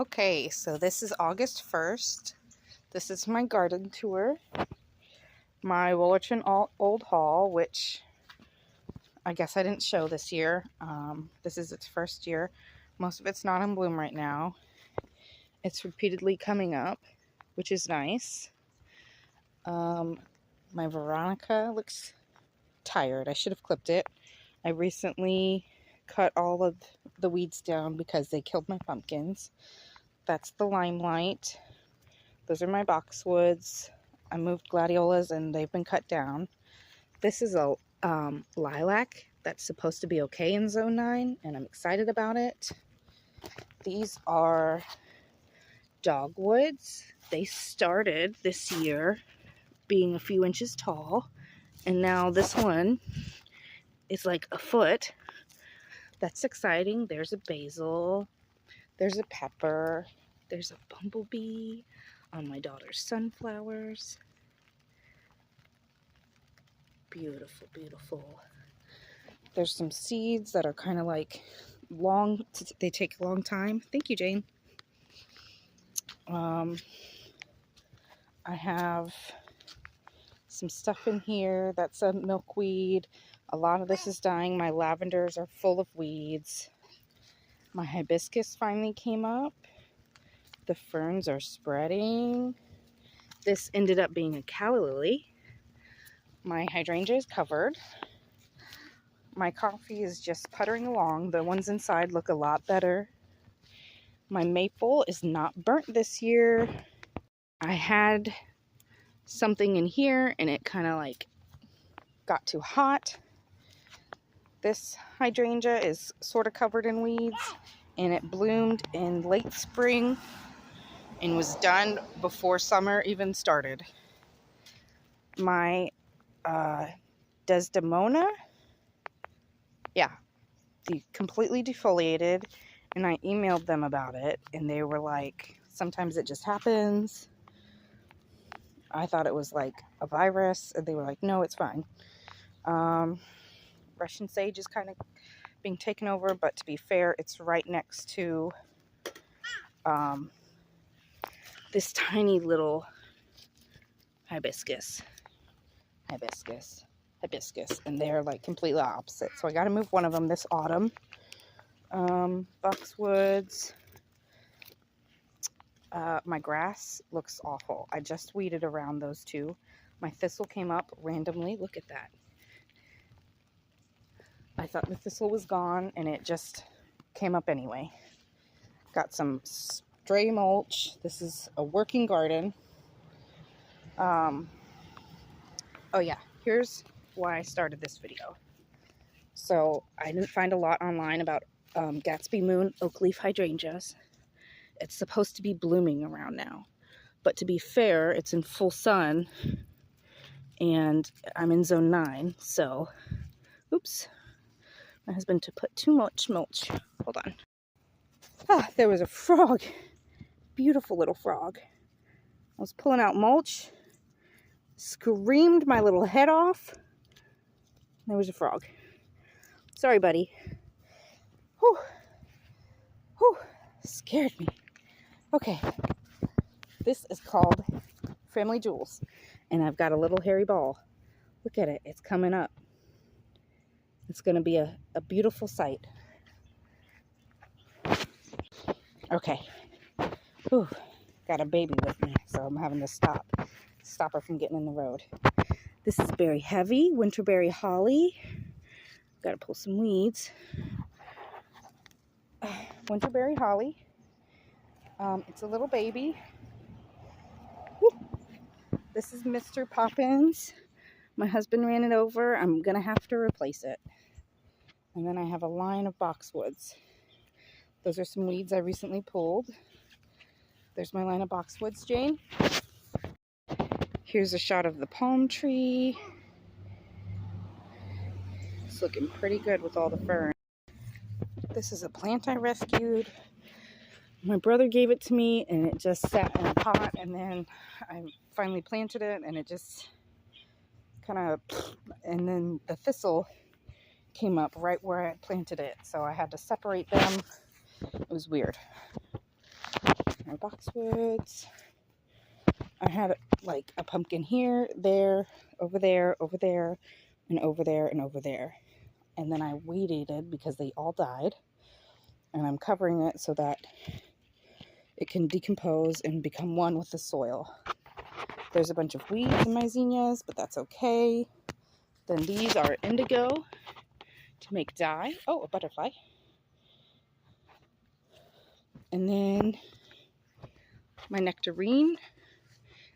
Okay, so this is August 1st. This is my garden tour. My Wollerton Old Hall, which I guess I didn't show this year. This is its first year. Most of it's not in bloom right now. It's repeatedly coming up, which is nice. My Veronica looks tired. I should have clipped it. I recently cut all of the weeds down because they killed my pumpkins. That's the Limelight. Those are my boxwoods. I moved gladiolas and they've been cut down. This is a lilac that's supposed to be okay in zone 9 and I'm excited about it. These are dogwoods. They started this year being a few inches tall and now this one is like a foot. That's exciting. There's a basil. There's a pepper. There's a bumblebee on my daughter's sunflowers. Beautiful, beautiful. There's some seeds that are kind of like long, they take a long time. Thank you, Jane. I have some stuff in here that's a milkweed. A lot of this is dying. My lavenders are full of weeds. My hibiscus finally came up. The ferns are spreading. This ended up being a calla lily. My hydrangea is covered. My coffee is just puttering along. The ones inside look a lot better. My maple is not burnt this year. I had something in here and it kind of like got too hot. This hydrangea is sort of covered in weeds and it bloomed in late spring and was done before summer even started. My Desdemona, yeah, completely defoliated, and I emailed them about it and they were like, sometimes it just happens. I thought it was like a virus and they were like, no, it's fine. Russian sage is kind of being taken over, but to be fair, it's right next to this tiny little hibiscus, and they're like completely opposite. So I got to move one of them this autumn. Boxwoods. My grass looks awful. I just weeded around those two. My thistle came up randomly. Look at that. I thought the thistle was gone and it just came up anyway. Got some stray mulch. This is a working garden. Oh yeah, here's why I started this video. So I didn't find a lot online about Gatsby Moon oak leaf hydrangeas. It's supposed to be blooming around now, but to be fair, it's in full sun and I'm in zone 9, so oops, my husband to put too much mulch. Hold on. Ah, there was a frog. Beautiful little frog. I was pulling out mulch, screamed my little head off. There was a frog. Sorry, buddy. Whew. Whew. Scared me. Okay. This is called Family Jewels. And I've got a little hairy ball. Look at it. It's coming up. It's going to be a beautiful sight. Okay. Whew. Got a baby with me, so I'm having to stop her from getting in the road. This is Berry Heavy, Winterberry Holly. Got to pull some weeds. Winterberry Holly. It's a little baby. Woo. This is Mr. Poppins. My husband ran it over. I'm going to have to replace it. And then I have a line of boxwoods. Those are some weeds I recently pulled. There's my line of boxwoods, Jane. Here's a shot of the palm tree. It's looking pretty good with all the fern. This is a plant I rescued. My brother gave it to me and it just sat in a pot, and then I finally planted it and it just kind of, and then the thistle came up right where I planted it, so I had to separate them. It was weird. boxwoods. I had like a pumpkin here, there, over there, over there, and over there, and over there. And then I weeded because they all died. And I'm covering it so that it can decompose and become one with the soil. There's a bunch of weeds in my zinnias, but that's okay. Then these are indigo to make dye. Oh, a butterfly. And then my nectarine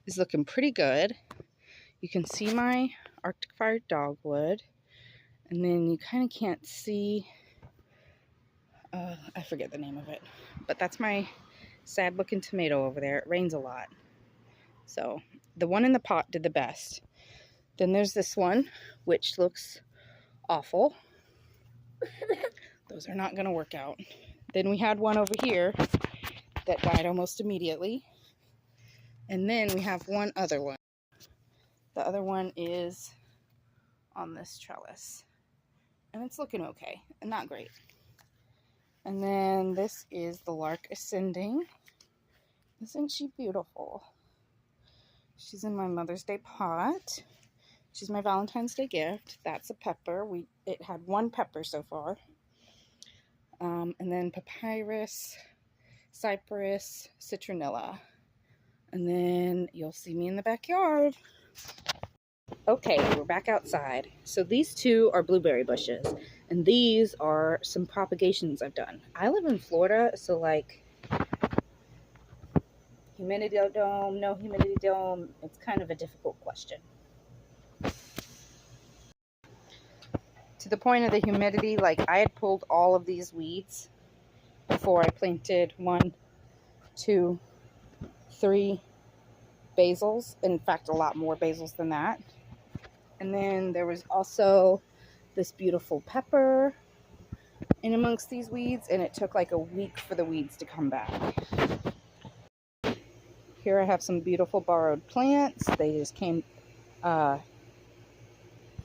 is looking pretty good. You can see my Arctic Fire dogwood. And then you kind of can't see, I forget the name of it. But that's my sad looking tomato over there. It rains a lot. So the one in the pot did the best. Then there's this one, which looks awful. Those are not going to work out. Then we had one over here that died almost immediately. And then we have one other one. The other one is on this trellis. And it's looking okay, and not great. And then this is the Lark Ascending. Isn't she beautiful? She's in my Mother's Day pot. She's my Valentine's Day gift. That's a pepper. It had one pepper so far. And then papyrus, cypress, citronella. And then you'll see me in the backyard. Okay, we're back outside. So these two are blueberry bushes. And these are some propagations I've done. I live in Florida, so like humidity dome, no humidity dome, it's kind of a difficult question. To the point of the humidity, like I had pulled all of these weeds before I planted 1, 2, 3 basils. In fact, a lot more basils than that. And then there was also this beautiful pepper in amongst these weeds, and it took like a week for the weeds to come back. Here I have some beautiful borrowed plants. They just came from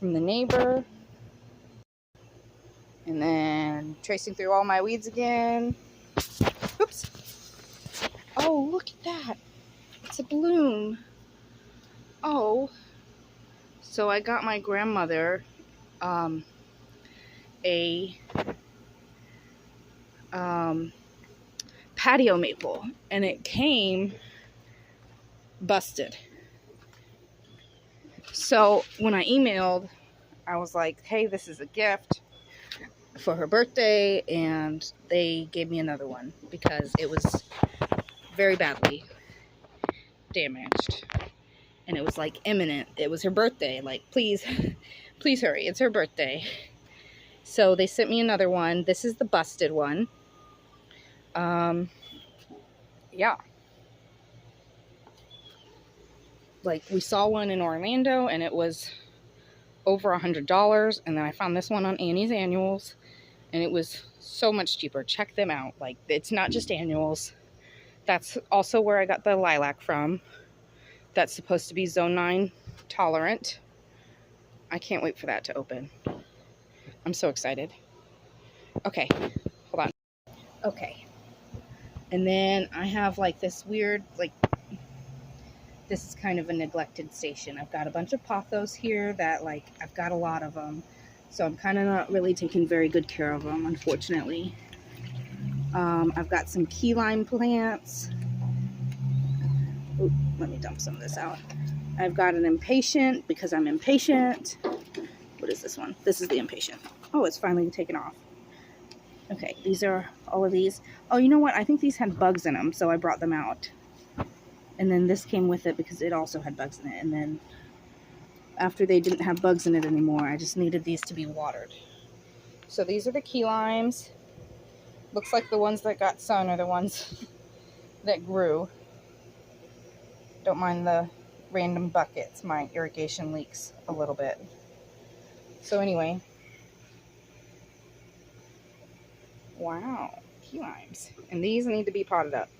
the neighbor. And then tracing through all my weeds again. Oops. Oh, look at that. It's a bloom. Oh. So I got my grandmother a patio maple, and it came busted. So when I emailed, I was like, hey, this is a gift for her birthday, and they gave me another one because it was very badly damaged, and it was like imminent. It was her birthday, like please hurry, it's her birthday. So they sent me another one. This is the busted one. Yeah, like we saw one in Orlando and it was over $100, and then I found this one on Annie's Annuals and it was so much cheaper. Check them out. Like, it's not just Annuals. That's also where I got the lilac from. That's supposed to be zone 9 tolerant. I can't wait for that to open. I'm so excited. Okay, hold on. Okay. And then I have like this weird, like, this is kind of a neglected station. I've got a bunch of pothos here that, like, I've got a lot of them. So I'm kind of not really taking very good care of them, unfortunately. I've got some key lime plants. Ooh, let me dump some of this out. I've got an impatient because I'm impatient. What is this one? This is the impatient. Oh, it's finally taken off. Okay, these are all of these. Oh, you know what? I think these had bugs in them, so I brought them out. And then this came with it because it also had bugs in it. And then after they didn't have bugs in it anymore, I just needed these to be watered. So these are the key limes. Looks like the ones that got sun are the ones that grew. Don't mind the random buckets. My irrigation leaks a little bit. So anyway. Wow. Key limes. And these need to be potted up.